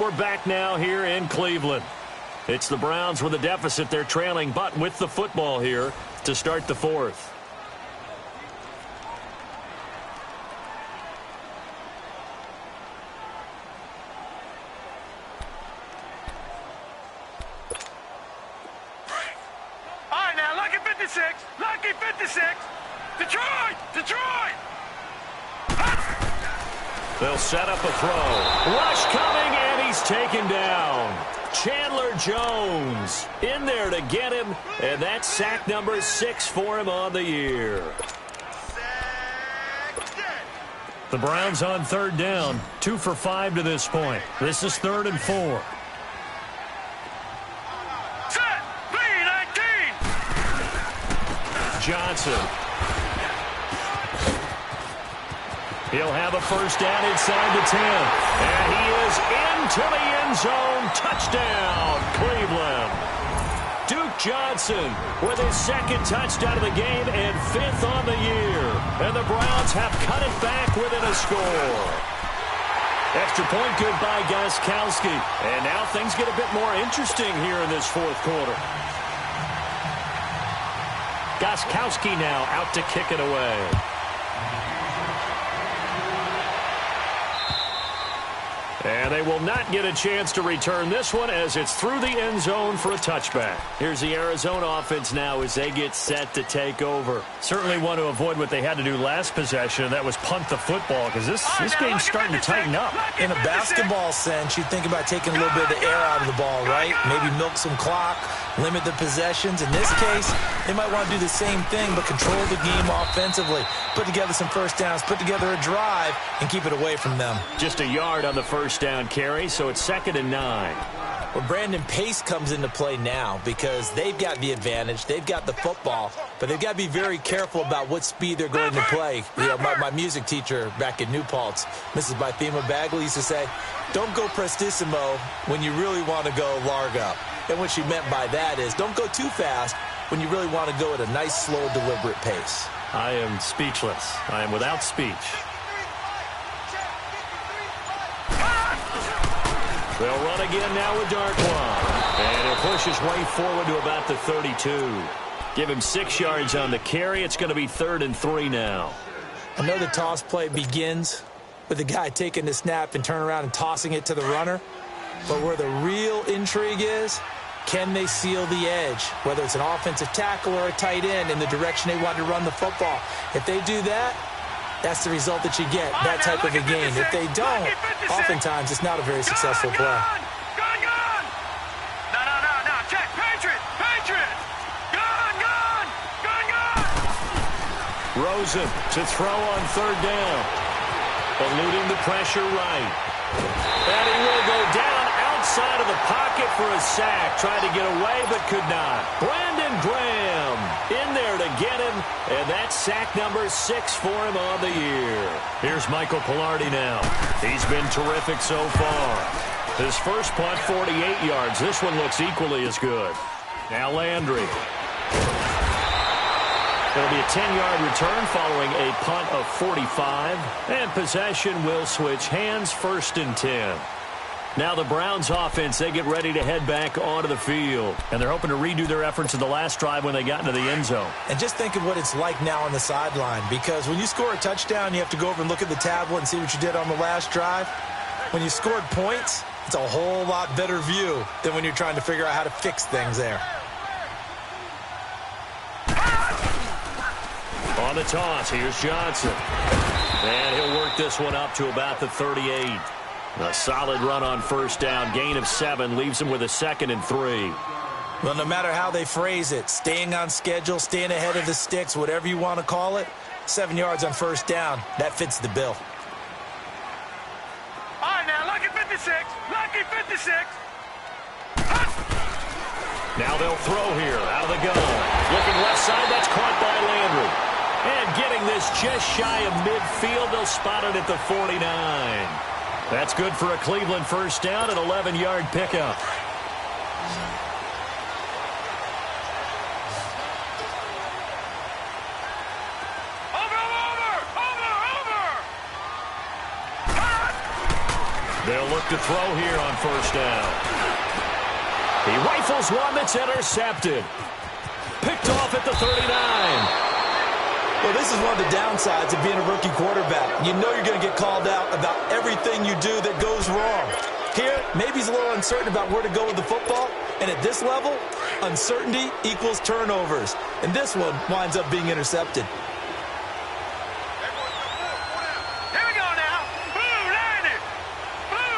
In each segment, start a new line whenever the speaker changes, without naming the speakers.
And we're back now here in Cleveland. It's the Browns with a deficit. They're trailing, but with the football here to start the fourth.
All right, now, lucky 56. Lucky 56. Detroit! Detroit!
They'll set up a throw. Rush coming, and he's taken down. Chandler Jones in there to get him, and that's sack number 6 for him on the year. The Browns on third down, 2 for 5 to this point. This is 3rd and 4.
Set! B-19!
Johnson. He'll have a first down inside the 10. And he is into the end zone. Touchdown, Cleveland. Duke Johnson with his 2nd touchdown of the game and 5th on the year. And the Browns have cut it back within a score. Extra point good by Gostkowski. And now things get a bit more interesting here in this 4th quarter. Gostkowski now out to kick it away. And they will not get a chance to return this one as it's through the end zone for a touchback. Here's the Arizona offense now as they get set to take over. Certainly want to avoid what they had to do last possession, and that was punt the football, because this game's starting to tighten up.
In a basketball sense, you think about taking a little bit of the air out of the ball, right? Maybe milk some clock, limit the possessions. In this case, they might want to do the same thing, but control the game offensively. Put together some first downs, put together a drive, and keep it away from them.
Just a yard on the first down carry, so it's 2nd and 9.
Well, Brandon, pace comes into play now because they've got the advantage. They've got the football, but they've got to be very careful about what speed they're going to play. You know, my music teacher back in New Paltz, Mrs. Bythema Bagley, used to say, don't go prestissimo when you really want to go largo. And what she meant by that is don't go too fast when you really want to go at a nice, slow, deliberate pace.
I am speechless. I am without speech. They'll run again now with Darkwan. And he'll push his way forward to about the 32. Give him 6 yards on the carry. It's going to be 3rd and 3 now.
I know the toss play begins with the guy taking the snap and turning around and tossing it to the runner. But where the real intrigue is, can they seal the edge? Whether it's an offensive tackle or a tight end in the direction they want to run the football. If they do that, that's the result that you get, that type of a game. If they don't, oftentimes it's not a very successful play.
Gone! No. Check. Patriot! Gone!
Rosen to throw on 3rd down. Eluding the pressure right. And he will go down outside of the pocket for a sack. Tried to get away, but could not. Brandon Graham in there to get him, and that's sack number 6 for him on the year. Here's Michael Pilardi now. He's been terrific so far. His first punt, 48 yards. This one looks equally as good. Now Landry. It'll be a 10-yard return following a punt of 45. And possession will switch hands, 1st and 10. Now the Browns offense, they get ready to head back onto the field. And they're hoping to redo their efforts in the last drive when they got into the end zone.
And just think of what it's like now on the sideline, because when you score a touchdown, you have to go over and look at the tablet and see what you did on the last drive. When you scored points, it's a whole lot better view than when you're trying to figure out how to fix things there.
On the toss, here's Johnson. And he'll work this one up to about the 38. A solid run on first down. Gain of 7 leaves him with a 2nd and 3.
Well, no matter how they phrase it, staying on schedule, staying ahead of the sticks, whatever you want to call it, 7 yards on first down, that fits the bill.
All right, now, lucky 56.
Now they'll throw here out of the gun. Looking left side, that's caught by Landry. And getting this just shy of midfield, they'll spot it at the 49. That's good for a Cleveland first down, an 11-yard pickup. They'll look to throw here on first down. He rifles one that's intercepted. Picked off at the 39.
Well, this is one of the downsides of being a rookie quarterback. You know you're going to get called out about everything you do that goes wrong. Here, maybe he's a little uncertain about where to go with the football. And at this level, uncertainty equals turnovers. And this one winds up being intercepted.
Here we go now. Blue 90. Blue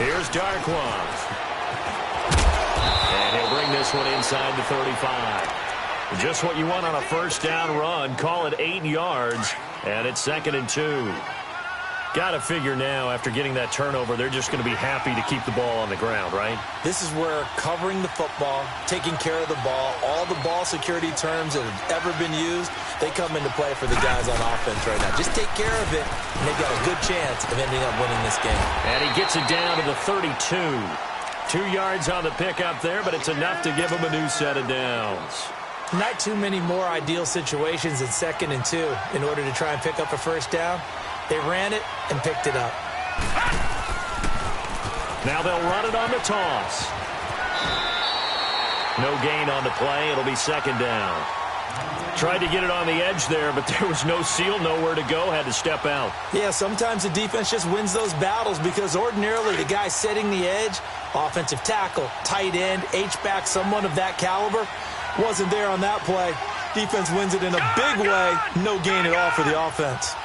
90.
Here's Darkwan. And he'll bring this one inside the 35. Just what you want on a first down run. Call it 8 yards. And it's 2nd and 2. Got to figure now, after getting that turnover, they're just going to be happy to keep the ball on the ground, right?
This is where covering the football, taking care of the ball, all the ball security terms that have ever been used, they come into play for the guys on offense right now. Just take care of it, and they've got a good chance of ending up winning this game.
And he gets it down to the 32. 2 yards on the pickup there, but it's enough to give him a new set of downs.
Not too many more ideal situations at 2nd and 2 in order to try and pick up a first down. They ran it and picked it up.
Now they'll run it on the toss. No gain on the play. It'll be 2nd down. Tried to get it on the edge there, but there was no seal, nowhere to go, had to step out.
Yeah, sometimes the defense just wins those battles because ordinarily the guy setting the edge, offensive tackle, tight end, H-back, someone of that caliber, wasn't there on that play. Defense wins it in a big way. No gain at all for the offense.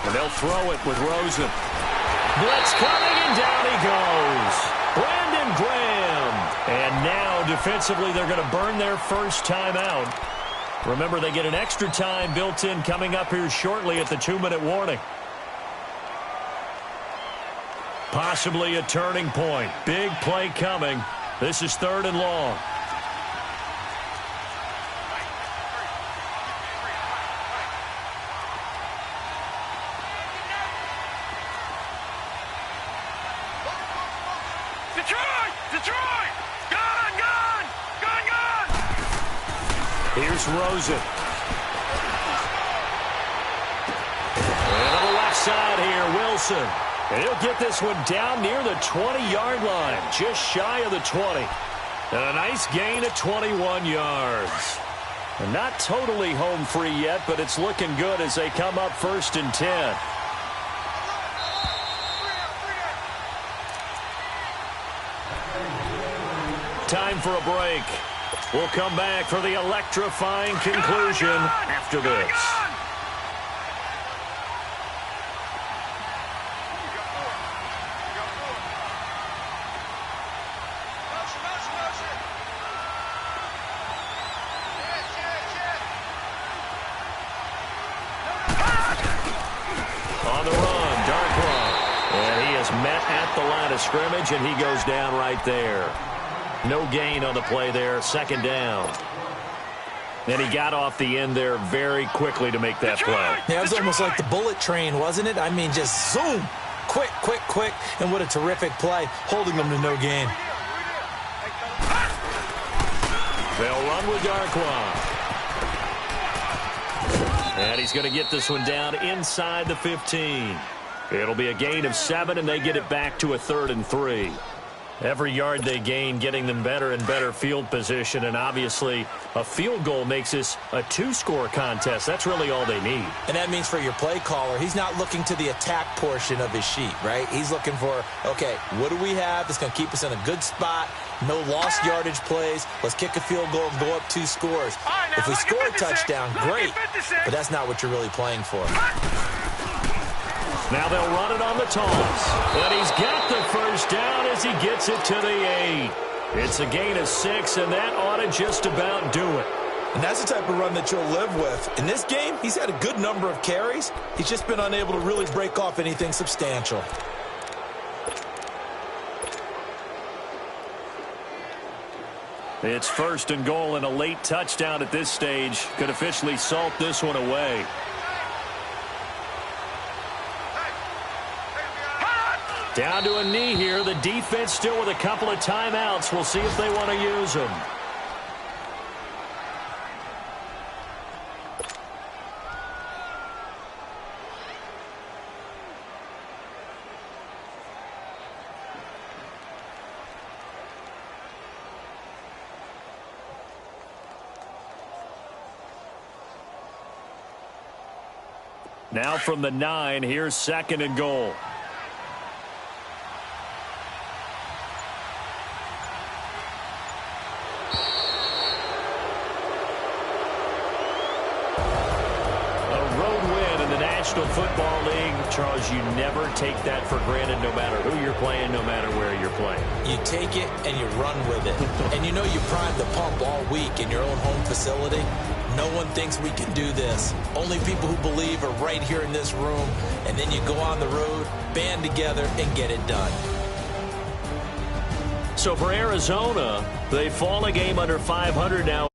And they'll throw it with Rosen. Blitz coming, and down he goes. Brandon Graham. And now, defensively, they're going to burn their first time out. Remember, they get an extra time built in coming up here shortly at the 2-minute warning. Possibly a turning point. Big play coming. This is 3rd and long.
Detroit! Gone! Gone! Gone! Gone!
Here's Rosen. And on the left side here, Wilson. And he'll get this one down near the 20-yard line, just shy of the 20. And a nice gain of 21 yards. And not totally home free yet, but it's looking good as they come up 1st and 10. Time for a break. We'll come back for the electrifying conclusion after this. On the run, Darkwan. And he is met at the line of scrimmage, and he goes down right there. No gain on the play there, 2nd down. And he got off the end there very quickly to make that play.
Yeah, it was almost like the bullet train, wasn't it? I mean, just zoom. Quick, quick, quick. And what a terrific play, holding them to no gain.
They'll run with Darkwan. And he's going to get this one down inside the 15. It'll be a gain of 7, and they get it back to a 3rd and 3. Every yard they gain, getting them better and better field position, and obviously a field goal makes this a 2-score contest. That's really all they need.
And that means for your play caller, he's not looking to the attack portion of his sheet, right? He's looking for, okay, what do we have that's going to keep us in a good spot? No lost yardage plays. Let's kick a field goal and go up 2 scores. If we score a touchdown, great, but that's not what you're really playing for.
Now they'll run it on the toss. And he's got the first down as he gets it to the 8. It's a gain of 6, and that ought to just about do it.
And that's the type of run that you'll live with. In this game, he's had a good number of carries. He's just been unable to really break off anything substantial.
It's 1st and goal, and a late touchdown at this stage could officially salt this one away. Down to a knee here. The defense still with a couple of timeouts. We'll see if they want to use them. Now from the 9, here's 2nd and goal. National Football League, Charles, you never take that for granted no matter who you're playing, no matter where you're playing.
You take it and you run with it. And you know you primed the pump all week in your own home facility. No one thinks we can do this. Only people who believe are right here in this room. And then you go on the road, band together, and get it done.
So for Arizona, they fall a game under 500 now.